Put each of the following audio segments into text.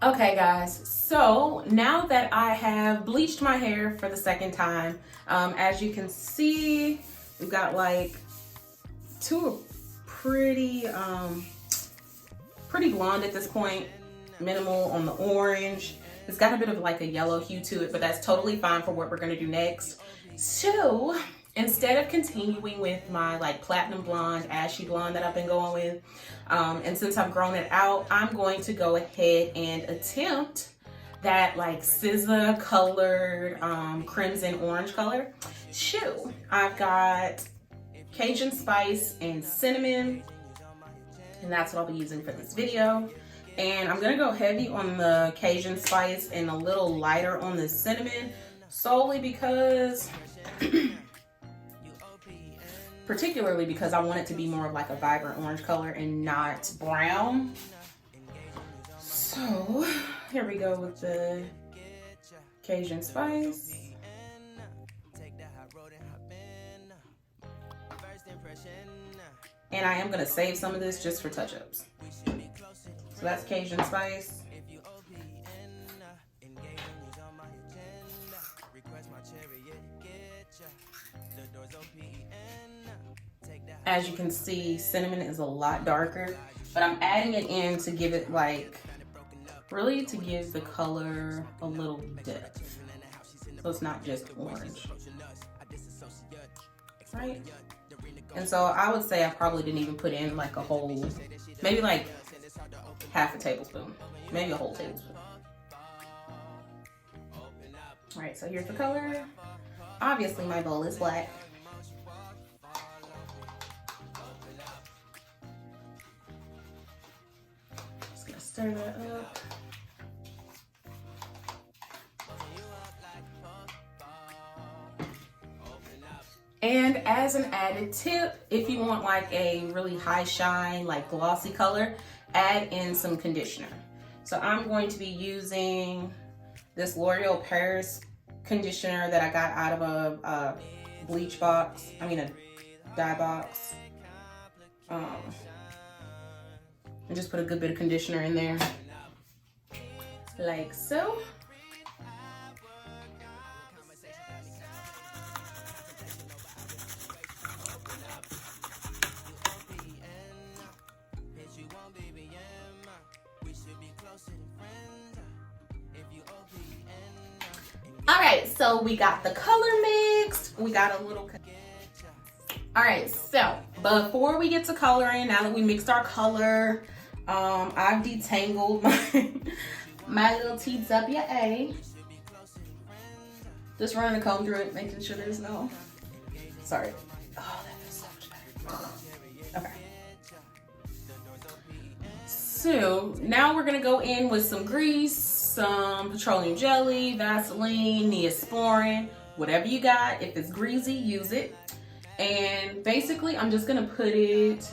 Okay guys, so now that I have bleached my hair for the second time, as you can see, we've got like two pretty pretty blonde at this point, minimal on the orange. It's got a bit of like a yellow hue to it, but that's totally fine for what we're gonna do next. So instead of continuing with my like platinum blonde, ashy blonde that I've been going with, and since I've grown it out, I'm going to go ahead and attempt that like SZA colored crimson orange color. Shoe. I've got Cajun spice and cinnamon, and that's what I'll be using for this video. And I'm gonna go heavy on the Cajun spice and a little lighter on the cinnamon, solely because particularly because I want it to be more of like a vibrant orange color and not brown. So here we go with the Cajun spice. And I am gonna save some of this just for touch-ups. So that's Cajun spice. As you can see, cinnamon is a lot darker, but I'm adding it in to give it like, really to give the color a little depth. So it's not just orange, right? And so I would say I probably didn't even put in like a whole, maybe like half a tablespoon, maybe a whole tablespoon. All right, so here's the color. Obviously my bowl is black. Just gonna stir that up. And as an added tip, if you want like a really high shine, like glossy color, add in some conditioner. So I'm going to be using this L'Oreal Paris conditioner that I got out of a bleach box, a dye box. And just put a good bit of conditioner in there, like so. All right, so we got the color mixed. We got a little. All right, so before we get to coloring, now that we mixed our color, I've detangled my little TWA. Just running a comb through it, making sure there's no. Sorry. Oh, that feels so much better. Okay. So now we're gonna go in with some grease, some petroleum jelly, Vaseline, Neosporin, whatever you got. If it's greasy, use it. And basically, I'm just gonna put it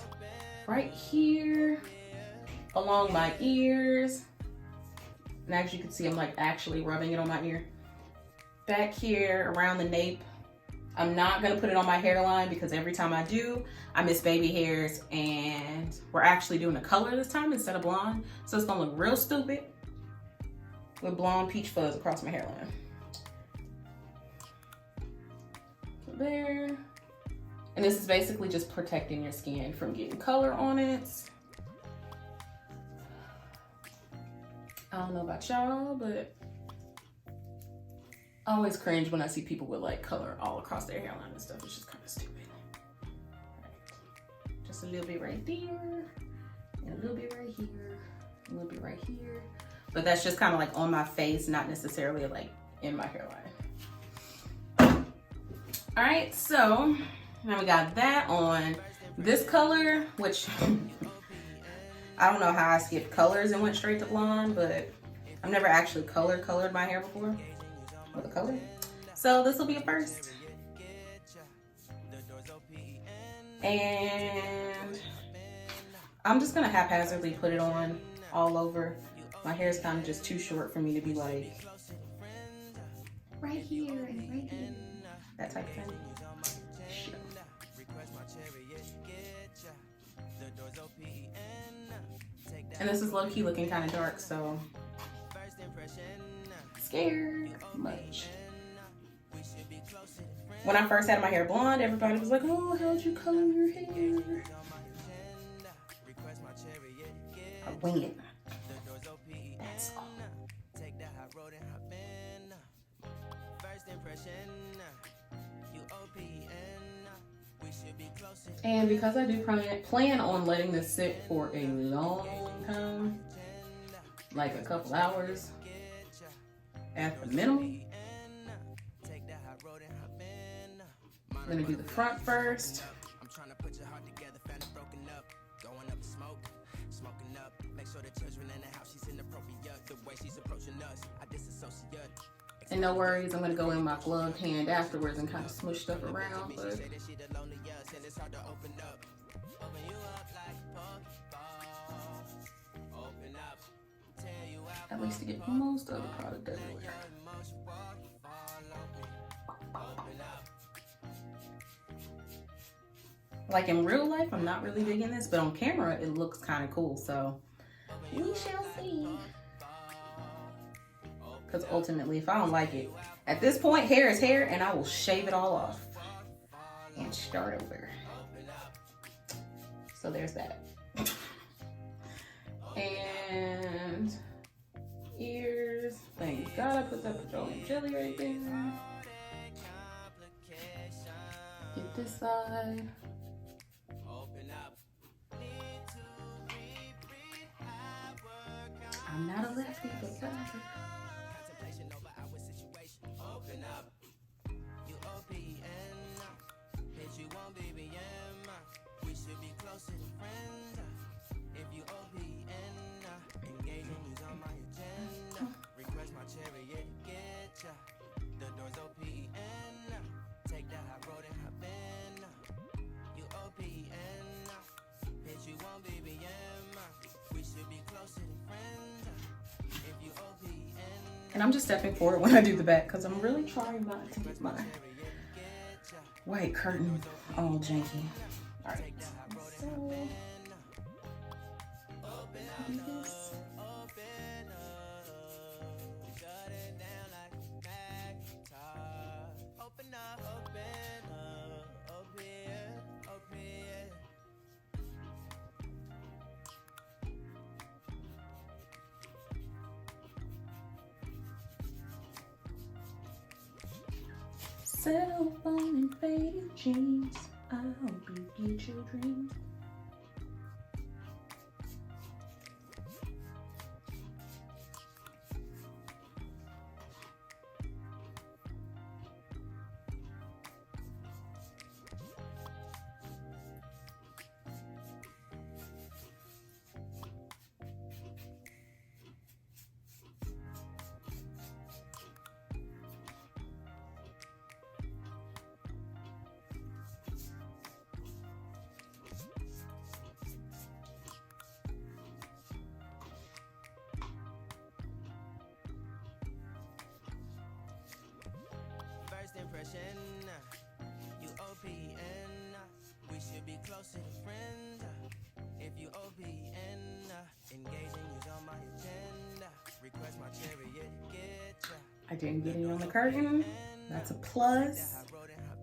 right here along my ears. And as you can see, I'm like actually rubbing it on my ear. Back here around the nape. I'm not gonna put it on my hairline because every time I do, I miss baby hairs, and we're actually doing a color this time instead of blonde. So it's gonna look real stupid with blonde peach fuzz across my hairline. So there. And this is basically just protecting your skin from getting color on it. I don't know about y'all, but I always cringe when I see people with like color all across their hairline and stuff. It's just kind of stupid. Right. Just a little bit right there, and a little bit right here, a little bit right here. But that's just kind of like on my face, not necessarily like in my hairline. All right, so now we got that on. This color, which I don't know how I skipped colors and went straight to blonde, but I've never actually colored my hair before with a color. So this will be a first. And I'm just gonna haphazardly put it on all over. My hair is kind of just too short for me to be like right here and right here, that type of thing. Sure. And this is low-key looking kind of dark, so scared much. When I first had my hair blonde, everybody was like, oh, how'd you color your hair? I wing it. That's all. And because I do plan on letting this sit for a long time, like a couple hours at the minimum, I'm gonna do the front first. And no worries, I'm gonna go in my gloved hand afterwards and kind of smush stuff around, but at least to get most of the product everywhere. Like in real life, I'm not really digging this, but on camera, it looks kind of cool, so we shall see. Because ultimately, if I don't like it, at this point, hair is hair, and I will shave it all off and start over. So there's that. And ears. Thank God I put that petroleum jelly right there. Get this side. I'm not a lefty, but whatever. And I'm just stepping forward when I do the back because I'm really trying not to get my white curtain all janky. All right, so do this. Cell phone and faded jeans, I hope you get your dreams. Impression, you OPN, we should be closer than friends. If you OPN, engaging is on my agenda. Request my chariot, get ya. I didn't get it on the curtain. That's a plus.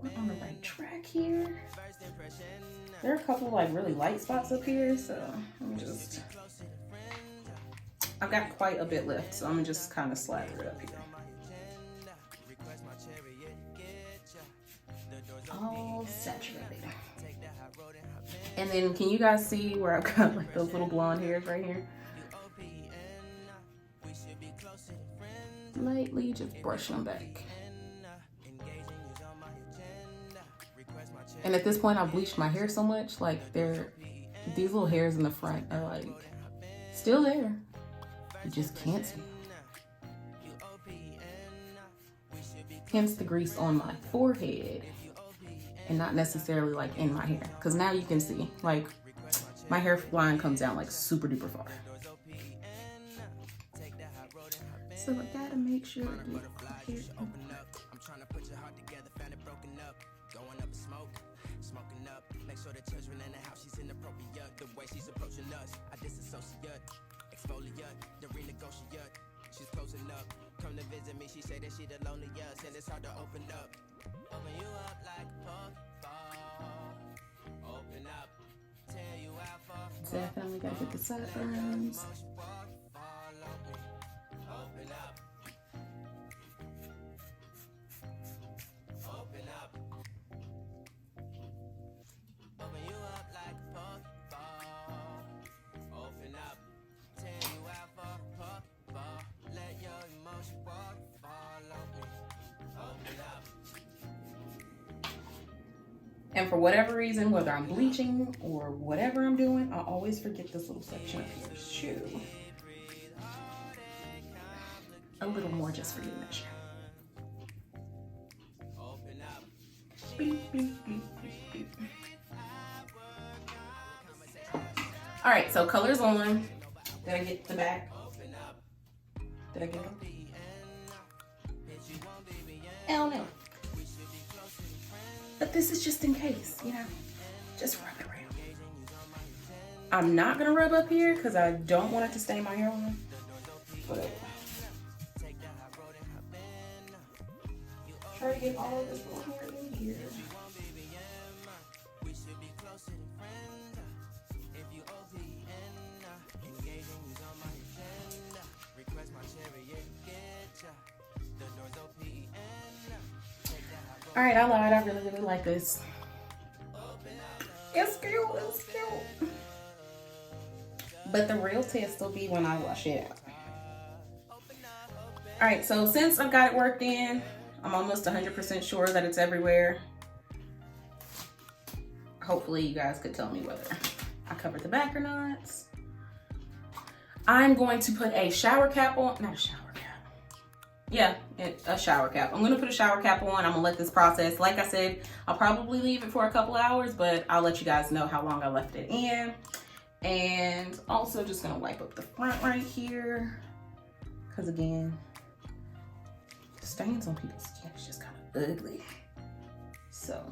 We're on the right track here. There are a couple of like really light spots up here, so I'm just. I've got quite a bit left, so I'm just kind of slather it up here. All saturated. And then can you guys see where I've got like those little blonde hairs right here? Lightly just brushing them back. And at this point I've bleached my hair so much, like these little hairs in the front are like still there. You just can't see. Hence the grease on my forehead. And not necessarily like in my hair, because now you can see like my hairline comes down like super duper far. So I gotta make sure I get here. I'm trying to put your heart together, found it broken up, going up and smoking up, make sure the children in the house, she's inappropriate, the way she's approaching us, I disassociate, exfoliate, the renegotiate, She's closing up. Come to visit me, she say that she the loneliest, and it's hard to open up. Open you up like a ball. Open up. Tear you out for. Definitely gotta get the sideburns. Open up. Open up. Open you up like a ball. Open up. Tear you out for a ball. Let your emotions walk. Follow me. Open up. And for whatever reason, whether I'm bleaching or whatever I'm doing, I always forget this little section of here. Shoe. A little more just for you to measure. Beep, beep, beep, beep, beep. All right, so color's on. Did I get the back? Did I get them? I don't know. But this is just in case, you know, just rub it around. I'm not gonna rub up here because I don't want it to stain my hairline. But try to get all of this little hair in here. All right, I lied. I really like this. It's cute. It's cute. But the real test will be when I wash it out. All right, so since I've got it worked in, I'm almost 100% sure that it's everywhere. Hopefully you guys could tell me whether I covered the back or not. I'm going to put a shower cap on, not a shower cap. Yeah, a shower cap. I'm gonna put a shower cap on. I'm gonna let this process. Like I said, I'll probably leave it for a couple hours, but I'll let you guys know how long I left it in. And also just gonna wipe up the front right here. Cause again, the stains on people's skin is just kind of ugly. So,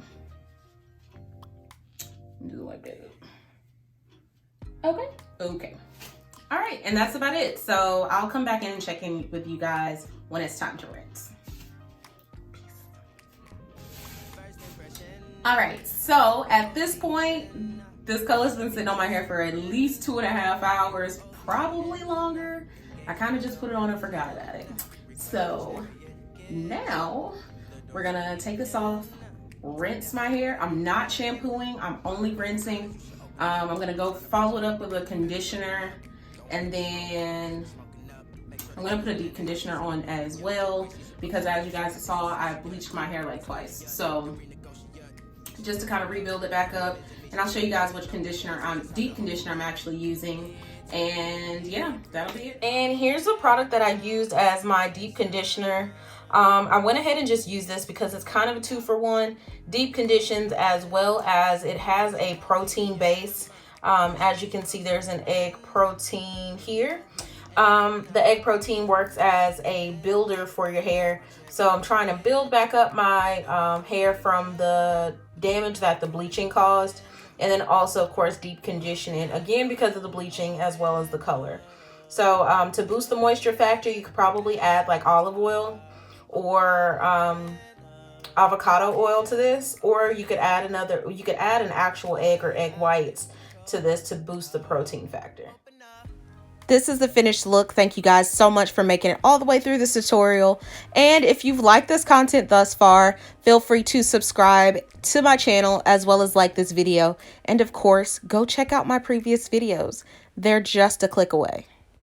do like that. Okay. All right, and that's about it. So I'll come back in and check in with you guys when it's time to rinse. Peace. All right, so at this point, this color's been sitting on my hair for at least 2.5 hours, probably longer. I kind of just put it on and forgot about it. So now we're gonna take this off, rinse my hair. I'm not shampooing, I'm only rinsing. I'm gonna go follow it up with a conditioner, and then I'm gonna put a deep conditioner on as well, because as you guys saw, I bleached my hair like twice. So just to kind of rebuild it back up, and I'll show you guys which deep conditioner I'm actually using. And yeah, that'll be it. And here's the product that I used as my deep conditioner. I went ahead and just used this because it's kind of a 2-for-1. Deep conditions, as well as it has a protein base. As you can see, there's an egg protein here. The egg protein works as a builder for your hair. So I'm trying to build back up my hair from the damage that the bleaching caused. And then also, of course, deep conditioning, again, because of the bleaching as well as the color. So to boost the moisture factor, you could probably add like olive oil or avocado oil to this, or you could add an actual egg or egg whites to this to boost the protein factor. This is the finished look. Thank you guys so much for making it all the way through this tutorial. And if you've liked this content thus far, feel free to subscribe to my channel as well as like this video. And of course, go check out my previous videos. They're just a click away.